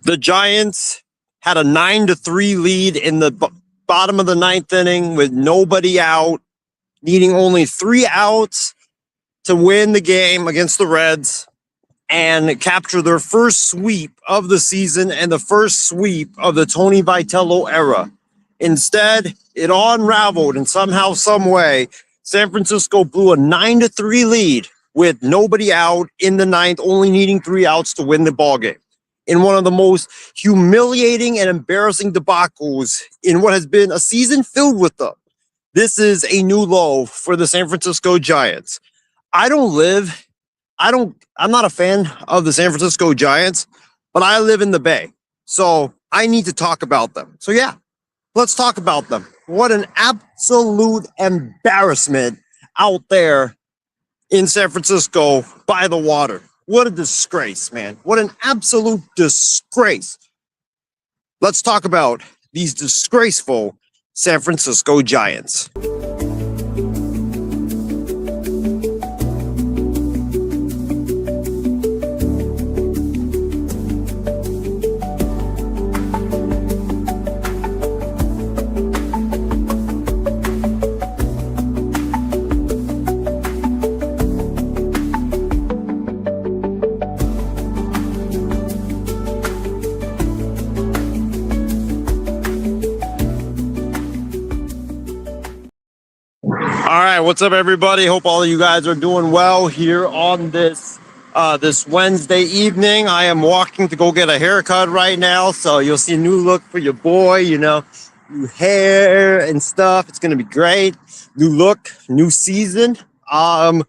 The Giants had a 9-3 lead in the bottom of the ninth inning with nobody out, needing only 3 outs to win the game against the Reds and capture their first sweep of the season and the first sweep of the Tony Vitello era. Instead, it all unraveled, and somehow, some way, San Francisco blew a 9-3 lead with nobody out in the ninth, only needing 3 outs to win the ballgame. In one of the most humiliating and embarrassing debacles in what has been a season filled with them. This is a new low for the San Francisco Giants. I'm not a fan of the San Francisco Giants, but I live in the Bay, so I need to talk about them. So yeah, let's talk about them. What an absolute embarrassment out there in San Francisco by the water. What a disgrace, man. What an absolute disgrace. Let's talk about these disgraceful San Francisco Giants. All right, what's up, everybody? Hope all of you guys are doing well here on this Wednesday evening. I am walking to go get a haircut right now, so you'll see a new look for your boy, new hair and stuff. It's going to be great. New look, new season. But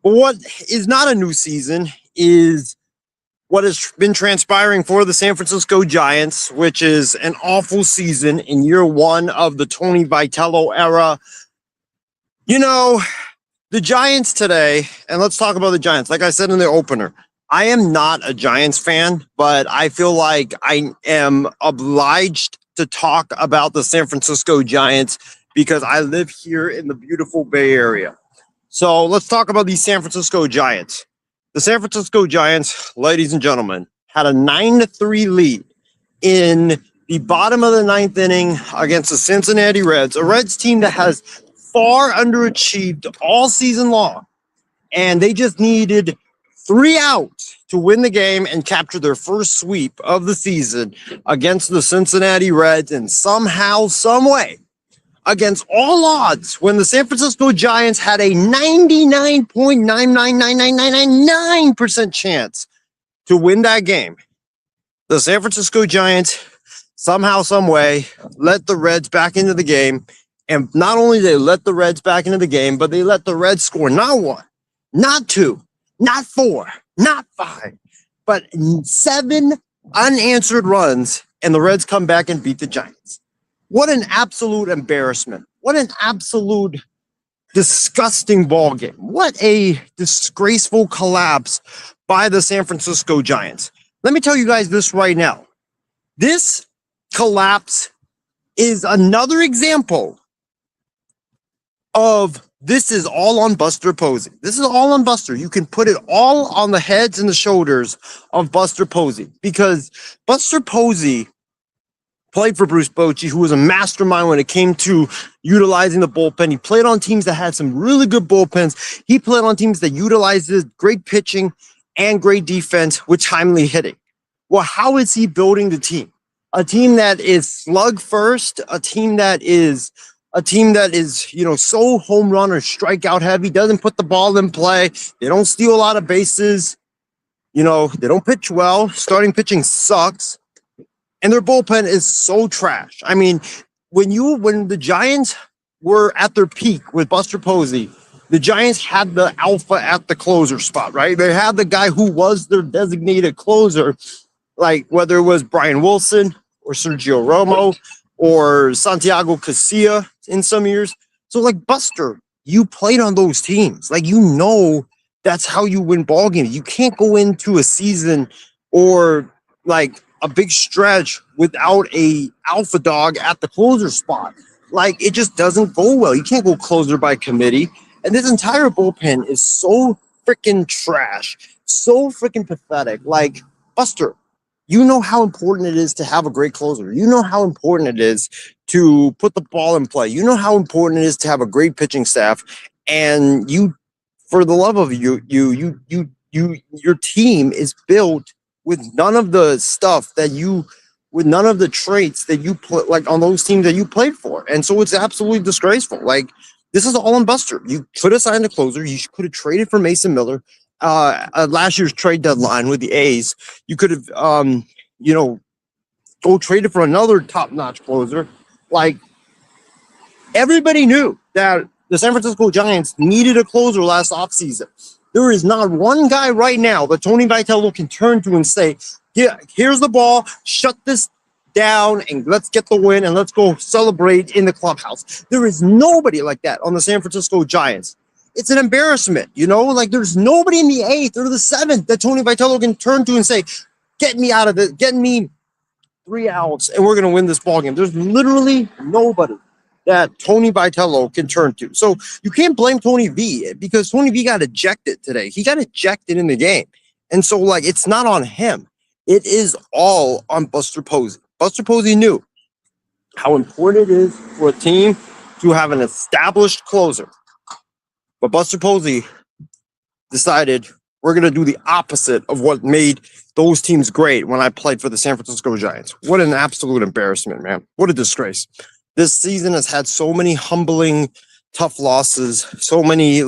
what is not a new season is what has been transpiring for the San Francisco Giants, which is an awful season in year one of the Tony Vitello era. The Giants today, and let's talk about the Giants. Like I said in the opener, I am not a Giants fan, but I feel like I am obliged to talk about the San Francisco Giants because I live here in the beautiful Bay Area. So let's talk about these San Francisco Giants. The San Francisco Giants, ladies and gentlemen, had a 9-3 lead in the bottom of the ninth inning against the Cincinnati Reds, a Reds team that has far underachieved all season long, and they just needed 3 outs to win the game and capture their first sweep of the season against the Cincinnati Reds. And somehow, some way, against all odds, when the San Francisco Giants had a 99.9999999% chance to win that game, the San Francisco Giants somehow, some way, let the Reds back into the game. And not only did they let the Reds back into the game, but they let the Reds score not 1, not 2, not 4, not 5, but 7 unanswered runs, and the Reds come back and beat the Giants. What an absolute embarrassment. What an absolute disgusting ball game. What a disgraceful collapse by the San Francisco Giants. Let me tell you guys this right now. This collapse is another example of this is all on Buster Posey. This is all on Buster. You can put it all on the heads and the shoulders of Buster Posey, because Buster Posey played for Bruce Bochy, who was a mastermind when it came to utilizing the bullpen. He played on teams that had some really good bullpens. He played on teams that utilized great pitching and great defense with timely hitting. Well, how is he building the team? A team that is slug first, a team that is so home run or strikeout heavy, doesn't put the ball in play. They don't steal a lot of bases. They don't pitch well. Starting pitching sucks. And their bullpen is so trash. I mean, when the Giants were at their peak with Buster Posey, the Giants had the alpha at the closer spot, right? They had the guy who was their designated closer, like whether it was Brian Wilson or Sergio Romo or Santiago Casilla in some years. So like Buster, you played on those teams. Like, that's how you win ball games. You can't go into a season or like a big stretch without a alpha dog at the closer spot. Like, it just doesn't go well. You can't go closer by committee. And this entire bullpen is so freaking trash, so freaking pathetic. Like, Buster, You know how important it is to have a great closer. You know how important it is to put the ball in play. You know how important it is to have a great pitching staff. And you, for the love of your team is built with none of the stuff that you, with none of the traits that you put like on those teams that you played for. And so it's absolutely disgraceful. Like, this is all on Buster. You could have signed a closer. You could have traded for Mason Miller. Last year's trade deadline with the A's, you could have, go traded for another top-notch closer. Like, everybody knew that the San Francisco Giants needed a closer last offseason. There is not one guy right now that Tony Vitello can turn to and say, yeah, here's the ball, shut this down, and let's get the win, and let's go celebrate in the clubhouse. There is nobody like that on the San Francisco Giants. It's an embarrassment, like there's nobody in the 8th or the 7th that Tony Vitello can turn to and say, get me out of it, get me 3 outs, and we're going to win this ball game. There's literally nobody that Tony Vitello can turn to. So you can't blame Tony V, because Tony V got ejected today. He got ejected in the game. And so, like, it's not on him. It is all on Buster Posey. Buster Posey knew how important it is for a team to have an established closer. But Buster Posey decided we're going to do the opposite of what made those teams great when I played for the San Francisco Giants. What an absolute embarrassment, man. What a disgrace. This season has had so many humbling, tough losses, so many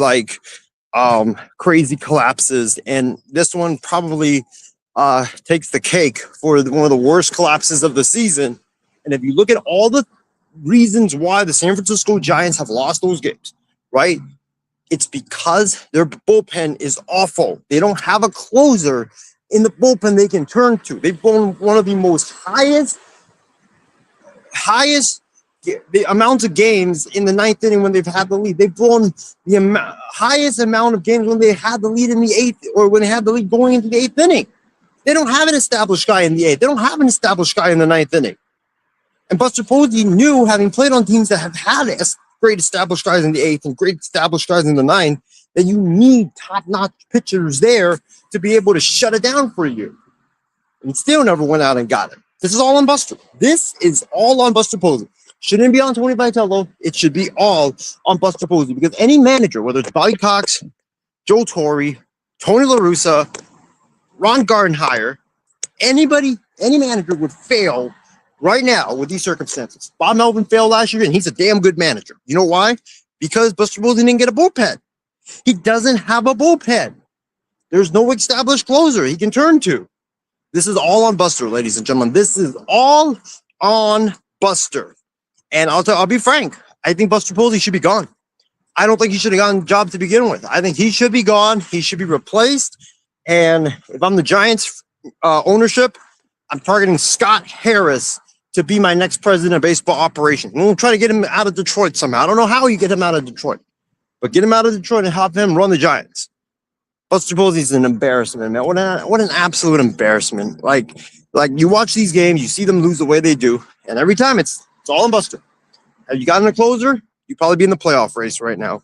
crazy collapses. And this one probably takes the cake for one of the worst collapses of the season. And if you look at all the reasons why the San Francisco Giants have lost those games, right? It's because their bullpen is awful. They don't have a closer in the bullpen they can turn to. They've blown one of the most highest the amount of games in the 9th inning when they've had the lead. They've blown the highest amount of games when they had the lead in the 8th, or when they had the lead going into the 8th inning. They don't have an established guy in the 8th. They don't have an established guy in the 9th inning. And Buster Posey knew, having played on teams that have had great established guys in the 8th and great established guys in the 9th, that you need top-notch pitchers there to be able to shut it down for you. And still never went out and got it. This is all on Buster. This is all on Buster Posey. Shouldn't be on Tony Vitello. It should be all on Buster Posey, because any manager, whether it's Bobby Cox, Joe Torre, Tony La Russa, Ron Gardenhire, any manager would fail right now with these circumstances. Bob Melvin failed last year, and he's a damn good manager. You know why? Because Buster Posey didn't get a bullpen. He doesn't have a bullpen. There's no established closer he can turn to. This is all on Buster, ladies and gentlemen. This is all on Buster. And I'll be frank. I think Buster Posey should be gone. I don't think he should have gotten the job to begin with. I think he should be gone. He should be replaced. And if I'm the Giants ownership, I'm targeting Scott Harris to be my next president of baseball operations. We'll try to get him out of Detroit somehow. I don't know how you get him out of Detroit, but get him out of Detroit and have him run the Giants. Buster Posey's an embarrassment, man. What an absolute embarrassment. Like you watch these games, you see them lose the way they do, and every time it's all on Buster. Have you gotten a closer? You'd probably be in the playoff race right now.